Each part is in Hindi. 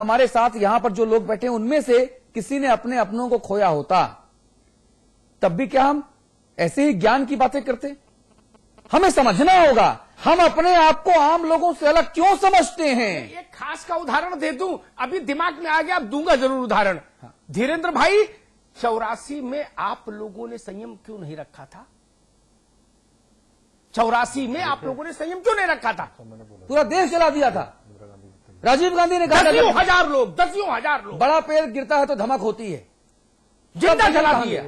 हमारे साथ यहां पर जो लोग बैठे हैं उनमें से किसी ने अपने अपनों को खोया होता, तब भी क्या हम ऐसे ही ज्ञान की बातें करते? हमें समझना होगा हम अपने आप को आम लोगों से अलग क्यों समझते हैं। एक खास का उदाहरण दे दूं, अभी दिमाग में आ गया, अब दूंगा जरूर उदाहरण। धीरेन्द्र भाई, 84 में आप लोगों ने संयम क्यों नहीं रखा था? 84 में आप लोगों ने संयम क्यों नहीं रखा था? पूरा देश जला दिया था। राजीव गांधी ने कहा दसियों हजार लोग, बड़ा पेड़ गिरता है तो धमक होती है, जिंदा जला दिए,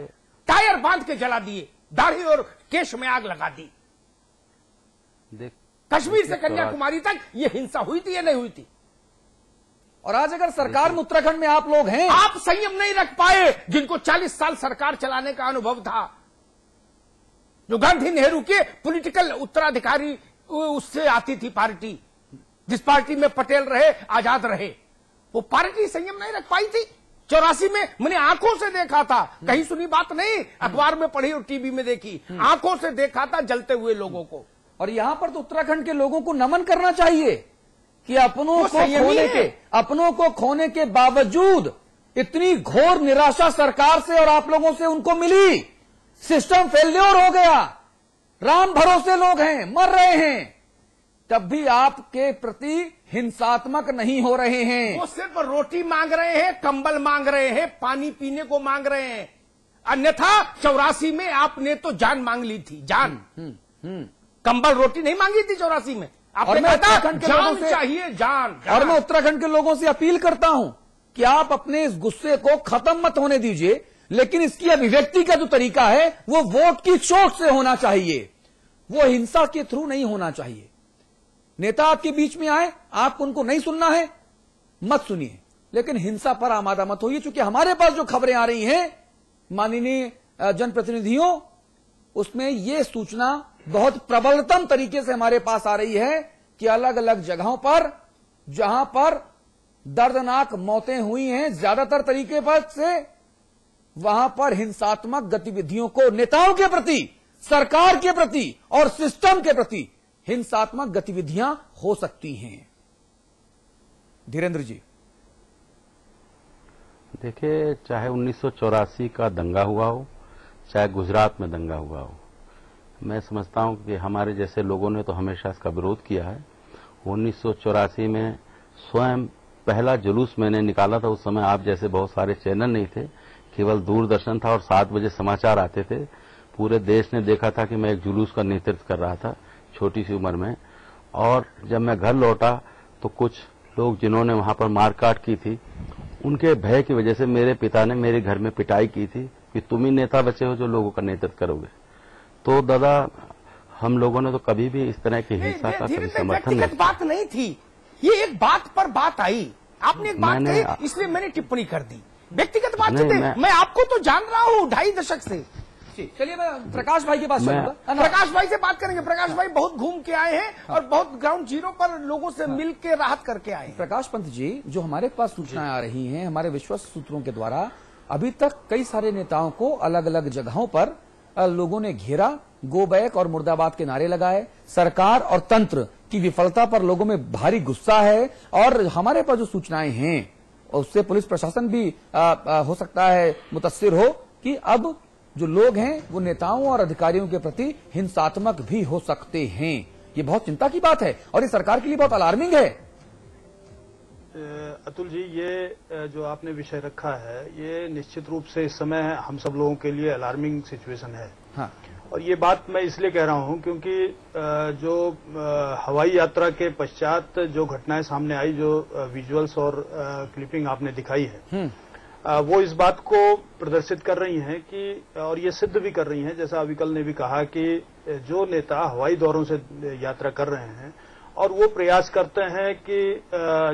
टायर बांध के जला दिए, दाढ़ी और केश में आग लगा दी। कश्मीर से कन्याकुमारी तक ये हिंसा हुई थी या नहीं हुई थी? और आज अगर सरकार में उत्तराखंड में आप लोग हैं, आप संयम नहीं रख पाए, जिनको 40 साल सरकार चलाने का अनुभव था, जो गांधी नेहरू के पॉलिटिकल उत्तराधिकारी उससे आती थी पार्टी, जिस पार्टी में पटेल रहे, आजाद रहे, वो पार्टी संयम नहीं रख पाई थी। 84 में मैंने आंखों से देखा था, कहीं सुनी बात नहीं, अखबार में पढ़ी और टीवी में देखी, आंखों से देखा था जलते हुए लोगों को। और यहां पर तो उत्तराखंड के लोगों को नमन करना चाहिए कि अपनों को खोने के बावजूद इतनी घोर निराशा सरकार से और आप लोगों से उनको मिली। सिस्टम फेल्योर हो गया, राम भरोसे लोग हैं, मर रहे हैं, तब भी आपके प्रति हिंसात्मक नहीं हो रहे हैं। वो सिर्फ रोटी मांग रहे हैं, कंबल मांग रहे हैं, पानी पीने को मांग रहे हैं। अन्यथा 84 में आपने तो जान मांग ली थी, जान। कंबल रोटी नहीं मांगी थी 84 में। और मैं उत्तराखंड के लोगों से चाहिए जान। और मैं उत्तराखंड के लोगों से अपील करता हूं कि आप अपने इस गुस्से को खत्म मत होने दीजिए, लेकिन इसकी अभिव्यक्ति का जो तरीका है वो वोट की चोट से होना चाहिए, वो हिंसा के थ्रू नहीं होना चाहिए। नेता आपके बीच में आए, आपको उनको नहीं सुनना है, मत सुनिए, लेकिन हिंसा पर आमादा मत होइए। क्योंकि हमारे पास जो खबरें आ रही हैं माननीय जनप्रतिनिधियों, उसमें यह सूचना बहुत प्रबलतम तरीके से हमारे पास आ रही है कि अलग अलग जगहों पर जहां पर दर्दनाक मौतें हुई हैं ज्यादातर तरीके पर से, वहां पर हिंसात्मक गतिविधियों को नेताओं के प्रति, सरकार के प्रति और सिस्टम के प्रति हिंसात्मक गतिविधियां हो सकती हैं। धीरेन्द्र जी, देखिए, चाहे 1984 का दंगा हुआ हो, चाहे गुजरात में दंगा हुआ हो, मैं समझता हूं कि हमारे जैसे लोगों ने तो हमेशा इसका विरोध किया है। 1984 में स्वयं पहला जुलूस मैंने निकाला था। उस समय आप जैसे बहुत सारे चैनल नहीं थे, केवल दूरदर्शन था और 7 बजे समाचार आते थे। पूरे देश ने देखा था कि मैं एक जुलूस का नेतृत्व कर रहा था छोटी सी उम्र में। और जब मैं घर लौटा तो कुछ लोग जिन्होंने वहां पर मारकाट की थी, उनके भय की वजह से मेरे पिता ने मेरे घर में पिटाई की थी कि तुम ही नेता बचे हो जो लोगों का नेतृत्व करोगे। तो दादा, हम लोगों ने तो कभी भी इस तरह की हिंसा का कभी समर्थन नहीं। बात नहीं थी, ये एक बात पर बात आई, आपने एक बात कही, इसलिए मैंने टिप्पणी कर दी। व्यक्तिगत बात मैं आपको तो जान रहा हूँ 2.5 दशक से। चलिए मैं प्रकाश भाई के पास चलूंगा। प्रकाश भाई से बात करेंगे। प्रकाश भाई बहुत घूम के आए हैं और बहुत ग्राउंड जीरो पर लोगों से मिल के राहत करके आए हैं। प्रकाश पंत जी, जो हमारे पास सूचनाएं आ रही हैं हमारे विश्वस्त सूत्रों के द्वारा, अभी तक कई सारे नेताओं को अलग अलग जगहों पर लोगों ने घेरा, गो बैक और मुर्दाबाद के नारे लगाए। सरकार और तंत्र की विफलता पर लोगों में भारी गुस्सा है। और हमारे पास जो सूचनाएं हैं उससे पुलिस प्रशासन भी हो सकता है मुतस्सिर हो कि अब जो लोग हैं वो नेताओं और अधिकारियों के प्रति हिंसात्मक भी हो सकते हैं। ये बहुत चिंता की बात है और ये सरकार के लिए बहुत अलार्मिंग है। अतुल जी, ये जो आपने विषय रखा है, ये निश्चित रूप से इस समय हम सब लोगों के लिए अलार्मिंग सिचुएशन है। हाँ। और ये बात मैं इसलिए कह रहा हूं क्योंकि जो हवाई यात्रा के पश्चात जो घटनाएं सामने आई, जो विजुअल्स और क्लिपिंग आपने दिखाई है, वो इस बात को प्रदर्शित कर रही हैं कि, और ये सिद्ध भी कर रही हैं, जैसा अविकल ने भी कहा कि जो नेता हवाई दौरों से यात्रा कर रहे हैं और वो प्रयास करते हैं कि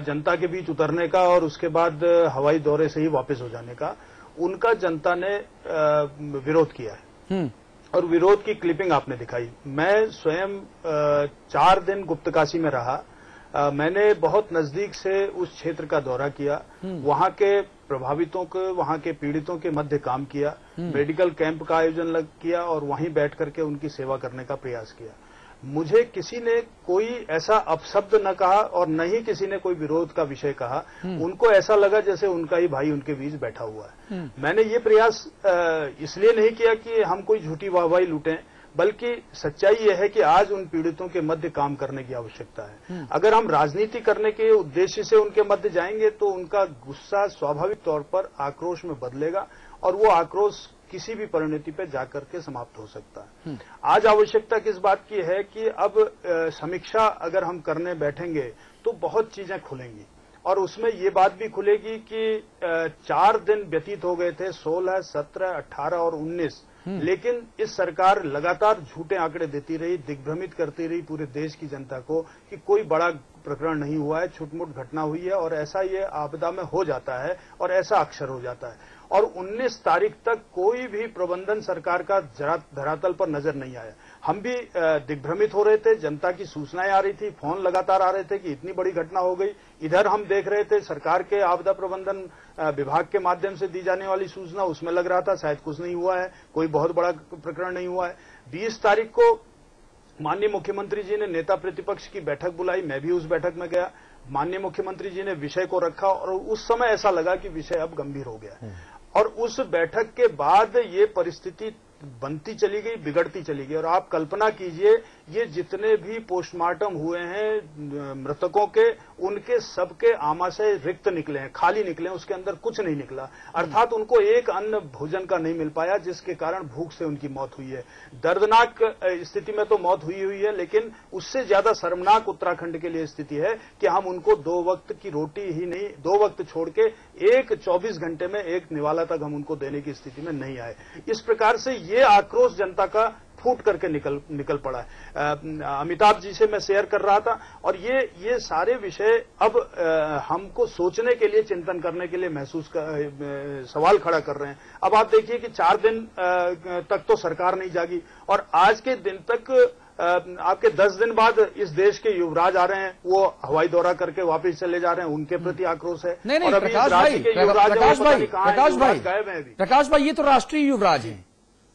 जनता के बीच उतरने का और उसके बाद हवाई दौरे से ही वापस हो जाने का, उनका जनता ने विरोध किया है और विरोध की क्लिपिंग आपने दिखाई। मैं स्वयं 4 दिन गुप्तकाशी में रहा। मैंने बहुत नजदीक से उस क्षेत्र का दौरा किया, वहां के प्रभावितों को, वहां के पीड़ितों के मध्य काम किया, मेडिकल कैंप का आयोजन किया और वहीं बैठ करके उनकी सेवा करने का प्रयास किया। मुझे किसी ने कोई ऐसा अपशब्द न कहा और न ही किसी ने कोई विरोध का विषय कहा। उनको ऐसा लगा जैसे उनका ही भाई उनके बीच बैठा हुआ है। मैंने ये प्रयास इसलिए नहीं किया कि हम कोई झूठी वाहवाही लूटें, बल्कि सच्चाई यह है कि आज उन पीड़ितों के मध्य काम करने की आवश्यकता है। अगर हम राजनीति करने के उद्देश्य से उनके मध्य जाएंगे तो उनका गुस्सा स्वाभाविक तौर पर आक्रोश में बदलेगा और वो आक्रोश किसी भी परिणति पे जाकर के समाप्त हो सकता है। आज आवश्यकता किस बात की है कि अब समीक्षा अगर हम करने बैठेंगे तो बहुत चीजें खुलेंगी और उसमें ये बात भी खुलेगी कि 4 दिन व्यतीत हो गए थे, 16, 17, 18 और 19, लेकिन इस सरकार लगातार झूठे आंकड़े देती रही, दिग्भ्रमित करती रही पूरे देश की जनता को कि कोई बड़ा प्रकरण नहीं हुआ है, छुटमुट घटना हुई है और ऐसा ये आपदा में हो जाता है और ऐसा अक्सर हो जाता है। और 19 तारीख तक कोई भी प्रबंधन सरकार का धरातल पर नजर नहीं आया। हम भी दिग्भ्रमित हो रहे थे, जनता की सूचनाएं आ रही थी, फोन लगातार आ रहे थे कि इतनी बड़ी घटना हो गई। इधर हम देख रहे थे सरकार के आपदा प्रबंधन विभाग के माध्यम से दी जाने वाली सूचना, उसमें लग रहा था शायद कुछ नहीं हुआ है, कोई बहुत बड़ा प्रकरण नहीं हुआ है। 20 तारीख को माननीय मुख्यमंत्री जी ने नेता प्रतिपक्ष की बैठक बुलाई, मैं भी उस बैठक में गया। माननीय मुख्यमंत्री जी ने विषय को रखा और उस समय ऐसा लगा कि विषय अब गंभीर हो गया है और उस बैठक के बाद ये परिस्थिति बनती चली गई, बिगड़ती चली गई। और आप कल्पना कीजिए, ये जितने भी पोस्टमार्टम हुए हैं मृतकों के, उनके सबके आमाशय रिक्त निकले हैं, खाली निकले हैं, उसके अंदर कुछ नहीं निकला। अर्थात उनको एक अन्न भोजन का नहीं मिल पाया, जिसके कारण भूख से उनकी मौत हुई है। दर्दनाक स्थिति में तो मौत हुई है, लेकिन उससे ज्यादा शर्मनाक उत्तराखंड के लिए स्थिति है कि हम उनको 2 वक्त की रोटी ही नहीं, 2 वक्त छोड़ के 24 घंटे में एक निवाला तक हम उनको देने की स्थिति में नहीं आए। इस प्रकार से ये आक्रोश जनता का फूट करके निकल पड़ा है। अमिताभ जी से मैं शेयर कर रहा था और ये सारे विषय अब हमको सोचने के लिए, चिंतन करने के लिए सवाल खड़ा कर रहे हैं। अब आप देखिए कि 4 दिन तक तो सरकार नहीं जागी और आज के दिन तक आपके 10 दिन बाद इस देश के युवराज आ रहे हैं, वो हवाई दौरा करके वापस चले जा रहे हैं, उनके प्रति आक्रोश है। नहीं, और अभी प्रकाश भाई, ये तो राष्ट्रीय युवराज हैं।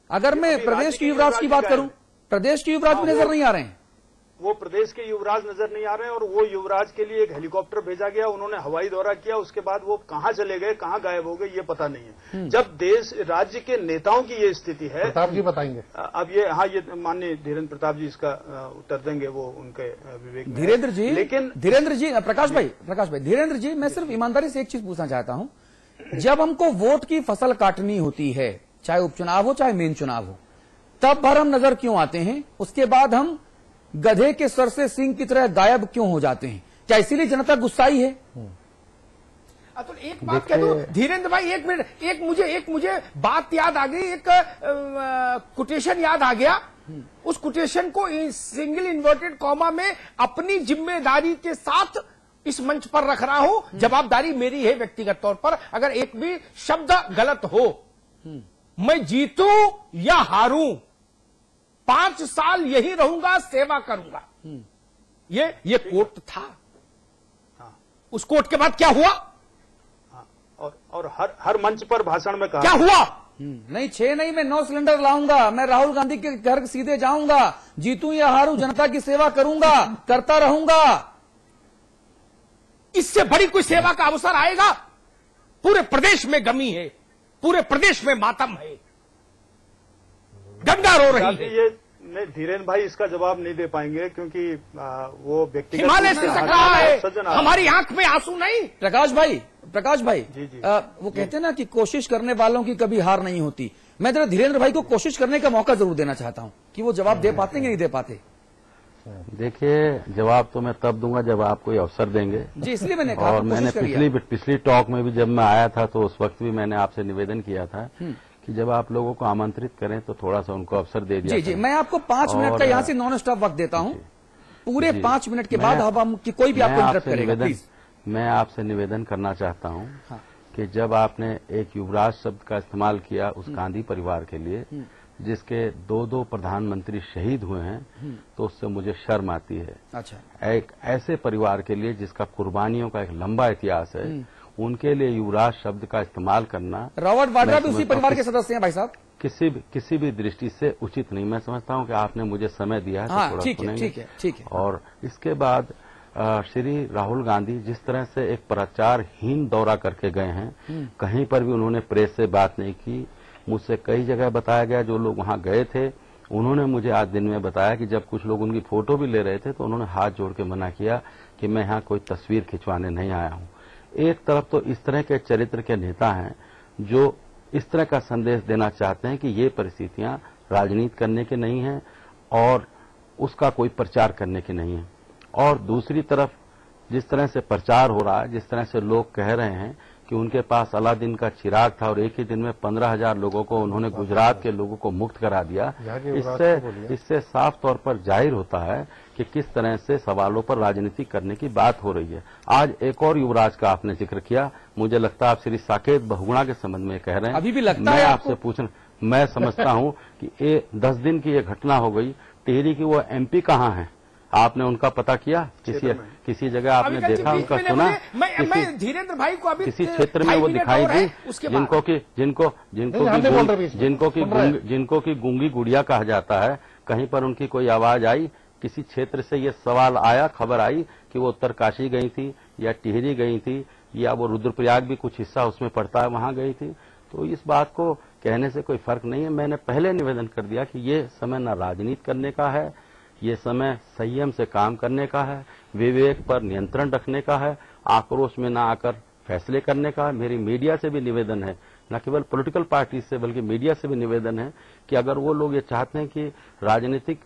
अगर मैं प्रदेश के युवराज की बात करूं, प्रदेश के युवराज भी नजर नहीं आ रहे हैं। वो प्रदेश के युवराज नजर नहीं आ रहे हैं और वो युवराज के लिए एक हेलीकॉप्टर भेजा गया, उन्होंने हवाई दौरा किया, उसके बाद वो कहां चले गए, कहां गायब हो गए, ये पता नहीं है। जब देश राज्य के नेताओं की ये स्थिति है, प्रताप जी बताएंगे। अब ये माननीय धीरेन्द्र प्रताप जी इसका उत्तर देंगे, वो उनके विवेक। धीरेन्द्र जी, लेकिन धीरेन्द्र जी, प्रकाश भाई, धीरेन्द्र जी, मैं सिर्फ ईमानदारी से एक चीज पूछना चाहता हूं। जब हमको वोट की फसल काटनी होती है, चाहे उपचुनाव हो चाहे मेन चुनाव हो, तब भर हम नजर क्यों आते हैं? उसके बाद हम गधे के सर से सिंह की तरह गायब क्यों हो जाते हैं? क्या इसीलिए जनता गुस्साई है? तो एक बात कह दूं धीरेन्द्र भाई, 1 मिनट, एक मुझे बात याद आ गई, एक कोटेशन याद आ गया। उस कोटेशन को सिंगल इन्वर्टेड कॉमा में अपनी जिम्मेदारी के साथ इस मंच पर रख रहा हूं। जवाबदारी मेरी है व्यक्तिगत तौर पर। अगर एक भी शब्द गलत हो, मैं जीतूं या हारूं, 5 साल यही रहूंगा, सेवा करूंगा। ये कोर्ट था। उस कोर्ट के बाद क्या हुआ? और हर मंच पर भाषण में कहा क्या हुआ? नहीं 6 नहीं, मैं 9 सिलेंडर लाऊंगा, मैं राहुल गांधी के घर सीधे जाऊंगा, जीतूं या हारूं जनता की सेवा करूंगा, करता रहूंगा। इससे बड़ी कोई सेवा का अवसर आएगा? पूरे प्रदेश में गमी है, पूरे प्रदेश में मातम है, गंगा रो रही है। ये धीरेन्द्र भाई इसका जवाब नहीं दे पाएंगे क्योंकि वो व्यक्तिगत हिमालय से सक रहा है, हमारी आंख में आंसू नहीं। प्रकाश भाई, जी, जी। वो कहते हैं ना कि कोशिश करने वालों की कभी हार नहीं होती। मैं जरा धीरेन्द्र भाई को कोशिश करने का मौका जरूर देना चाहता हूं कि वो जवाब दे पाते हैं कि नहीं दे पाते। देखिए, जवाब तो मैं तब दूंगा जब आप कोई अवसर देंगे जी, इसलिए मैंने कहा। और मैंने पिछली टॉक में भी जब मैं आया था तो उस वक्त भी मैंने आपसे निवेदन किया था कि जब आप लोगों को आमंत्रित करें तो थोड़ा सा उनको अवसर दे दिया। जी, मैं आपको 5 मिनट का यहाँ से नॉन स्टॉप वक्त देता हूँ। पूरे 5 मिनट के बाद हम कोई भी आपको इंटरप्ट करेगा, प्लीज। मैं आपसे निवेदन करना चाहता हूँ कि जब आपने एक युवराज शब्द का इस्तेमाल किया उस गांधी परिवार के लिए, जिसके 2 प्रधानमंत्री शहीद हुए हैं, तो उससे मुझे शर्म आती है। अच्छा, एक ऐसे परिवार के लिए जिसका कुर्बानियों का एक लंबा इतिहास है, उनके लिए युवराज शब्द का इस्तेमाल करना, रॉबर्ट वाड्रा भी उसी परिवार के सदस्य हैं भाई साहब, किसी भी दृष्टि से उचित नहीं। मैं समझता हूं कि आपने मुझे समय दिया है तो थोड़ा सुनेंगे। ठीक है। और इसके बाद श्री राहुल गांधी जिस तरह से एक प्रचारहीन दौरा करके गए हैं, कहीं पर भी उन्होंने प्रेस से बात नहीं की। मुझसे कई जगह बताया गया, जो लोग वहां गए थे उन्होंने मुझे आज दिन में बताया कि जब कुछ लोग उनकी फोटो भी ले रहे थे तो उन्होंने हाथ जोड़ के मना किया कि मैं यहाँ कोई तस्वीर खिंचवाने नहीं आया हूँ। एक तरफ तो इस तरह के चरित्र के नेता हैं जो इस तरह का संदेश देना चाहते हैं कि ये परिस्थितियां राजनीति करने की नहीं है और उसका कोई प्रचार करने की नहीं है, और दूसरी तरफ जिस तरह से प्रचार हो रहा है, जिस तरह से लोग कह रहे हैं कि उनके पास अलादीन का चिराग था और एक ही दिन में 15,000 लोगों को उन्होंने गुजरात के लोगों को मुक्त करा दिया, इससे साफ तौर पर जाहिर होता है कि किस तरह से सवालों पर राजनीति करने की बात हो रही है। आज एक और युवराज का आपने जिक्र किया, मुझे लगता है आप श्री साकेत बहुगुणा के संबंध में कह रहे हैं। अभी भी लगता है मैं आपसे पूछना, मैं समझता हूं कि 10 दिन की ये घटना हो गई, टिहरी की वो MP कहाँ है? आपने उनका पता किया? किसी जगह आपने देखा, उनका सुना? मैं धीरेन्द्र भाई को अभी किसी क्षेत्र में वो दिखाई दी जिनको की गूंगी गुड़िया कहा जाता है, कहीं पर उनकी कोई आवाज आई? किसी क्षेत्र से ये सवाल आया, खबर आई कि वो उत्तरकाशी गई थी या टिहरी गई थी या वो रुद्रप्रयाग भी कुछ हिस्सा उसमें पड़ता है वहां गई थी? तो इस बात को कहने से कोई फर्क नहीं है। मैंने पहले निवेदन कर दिया कि ये समय न राजनीति करने का है, ये समय संयम से काम करने का है, विवेक पर नियंत्रण रखने का है, आक्रोश में ना आकर फैसले करने का है। मेरी मीडिया से भी निवेदन है, न केवल पॉलिटिकल पार्टी से बल्कि मीडिया से भी निवेदन है कि अगर वो लोग ये चाहते हैं कि राजनीतिक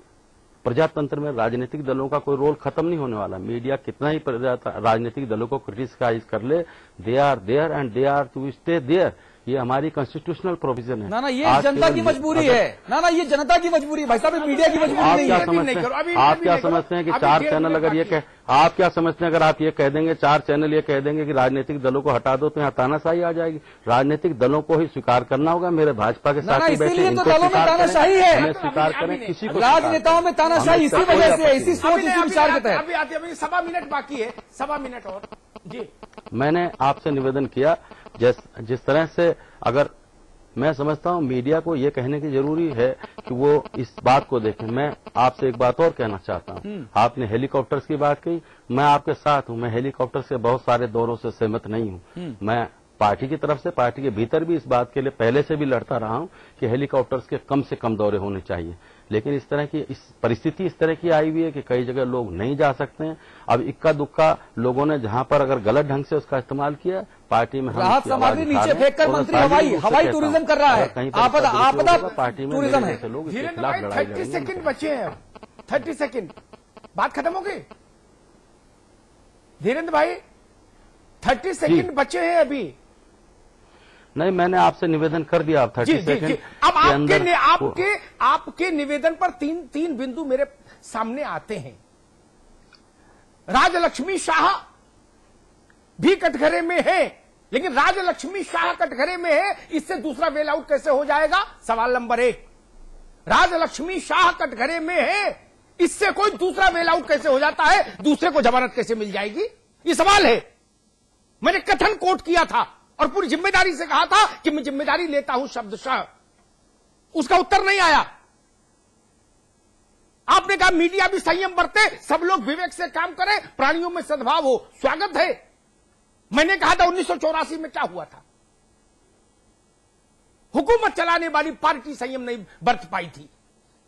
प्रजातंत्र में राजनीतिक दलों का कोई रोल खत्म नहीं होने वाला, मीडिया कितना ही राजनीतिक दलों को क्रिटिसाइज कर ले, they are there and they are to stay there, ये हमारी कॉन्स्टिट्यूशनल प्रोविजन है। ना ये जनता की मजबूरी है, ना ये जनता की मजबूरी है भाई साहब, मीडिया की मजबूरी नहीं है। आप क्या समझते हैं कि 4 चैनल अगर ये आप क्या समझते हैं अगर आप ये कह देंगे 4 चैनल ये कह देंगे कि राजनीतिक दलों को हटा दो तो यहाँ तानाशाही आ जाएगी? राजनीतिक दलों को ही स्वीकार करना होगा। मेरे भाजपा के साथी बैठे, इनको तानाशाही है, स्वीकार करें। किसी को राजनेताओं में तानाशाही इसी वजह से, इसी सोच इसी विचार के तहत। अभी 1.25 मिनट बाकी है, 1.25 मिनट और जी। मैंने आपसे निवेदन किया जिस तरह से, अगर मैं समझता हूं मीडिया को ये कहने की जरूरी है कि वो इस बात को देखें। मैं आपसे एक बात और कहना चाहता हूं, आपने हेलीकॉप्टर्स की बात की, मैं आपके साथ हूं। मैं हेलीकॉप्टर से बहुत सारे दौरों से सहमत नहीं हूं। मैं पार्टी की तरफ से, पार्टी के भीतर भी इस बात के लिए पहले से भी लड़ता रहा हूं कि हेलीकॉप्टर्स के कम से कम दौरे होने चाहिए, लेकिन इस तरह की परिस्थिति इस तरह की आई हुई है कि कई जगह लोग नहीं जा सकते हैं। अब इक्का दुक्का लोगों ने जहां पर अगर गलत ढंग से उसका इस्तेमाल किया, पार्टी में राहत सामग्री नीचे फेंक कर मंत्री हवाई टूरिज्म कर रहा है, आपदा पार्टी में टूरिज्म है। लोग इसके खिलाफ लड़ाई 30 सेकंड बचे हैं, 30 सेकंड, बात खत्म हो गई। धीरेन्द्र भाई 30 सेकंड बचे हैं अभी। नहीं, मैंने आपसे निवेदन कर दिया। आप 30 सेकंड अब आपके निवेदन पर तीन बिंदु मेरे सामने आते हैं। राजलक्ष्मी शाह भी कटघरे में है, लेकिन राजलक्ष्मी शाह कटघरे में है, इससे दूसरा वेल आउट कैसे हो जाएगा? सवाल नंबर 1। राजलक्ष्मी शाह कटघरे में है, इससे कोई दूसरा वेल आउट कैसे हो जाता है? दूसरे को जमानत कैसे मिल जाएगी? ये सवाल है। मैंने कथन कोट किया था और पूरी जिम्मेदारी से कहा था कि मैं जिम्मेदारी लेता हूं शब्दशः। उसका उत्तर नहीं आया। आपने कहा मीडिया भी संयम बरते, सब लोग विवेक से काम करें, प्राणियों में सद्भाव हो, स्वागत है। मैंने कहा था 1984 में क्या हुआ था? हुकूमत चलाने वाली पार्टी संयम नहीं बरत पाई थी।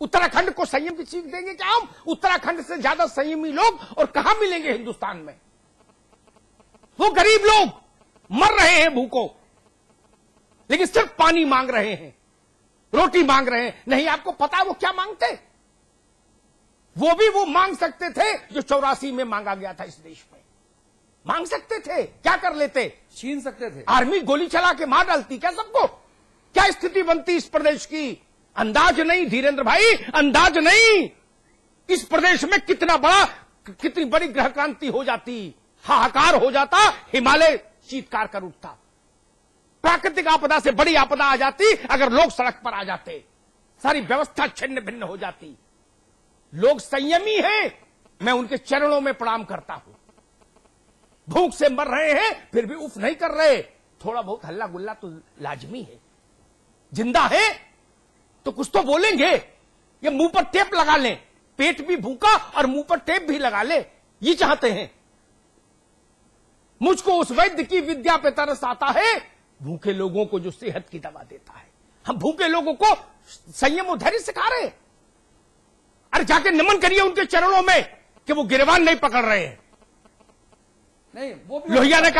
उत्तराखंड को संयम की सीख देंगे क्या हम? उत्तराखंड से ज्यादा संयमी लोग और कहां मिलेंगे हिंदुस्तान में? वो गरीब लोग मर रहे हैं भूखों, लेकिन सिर्फ पानी मांग रहे हैं, रोटी मांग रहे हैं। नहीं, आपको पता है वो क्या मांगते? वो मांग सकते थे जो 84 में मांगा गया था इस देश में। मांग सकते थे, क्या कर लेते? छीन सकते थे। आर्मी गोली चला के मार डालती क्या सबको? क्या स्थिति बनती इस प्रदेश की? अंदाज नहीं धीरेन्द्र भाई, अंदाज नहीं। इस प्रदेश में कितनी बड़ी ग्रह क्रांति हो जाती, हाहाकार हो जाता, हिमालय चीत्कार कर उठता। प्राकृतिक आपदा से बड़ी आपदा आ जाती अगर लोग सड़क पर आ जाते, सारी व्यवस्था छिन्न भिन्न हो जाती। लोग संयमी हैं, मैं उनके चरणों में प्रणाम करता हूं। भूख से मर रहे हैं फिर भी उफ नहीं कर रहे। थोड़ा बहुत हल्ला गुल्ला तो लाजमी है। जिंदा है तो कुछ तो बोलेंगे। ये मुंह पर टेप लगा लें, पेट भी भूखा और मुंह पर टेप भी लगा ले, ये चाहते हैं। मुझको उस वैद्य की विद्या पे तरस आता है, भूखे लोगों को जो सेहत की दवा देता है। हम भूखे लोगों को संयम और धैर्य सिखा रहे हैं। अरे जाके नमन करिए उनके चरणों में कि वो गिरबान नहीं पकड़ रहे हैं। नहीं, वो भी लोहिया ने कहा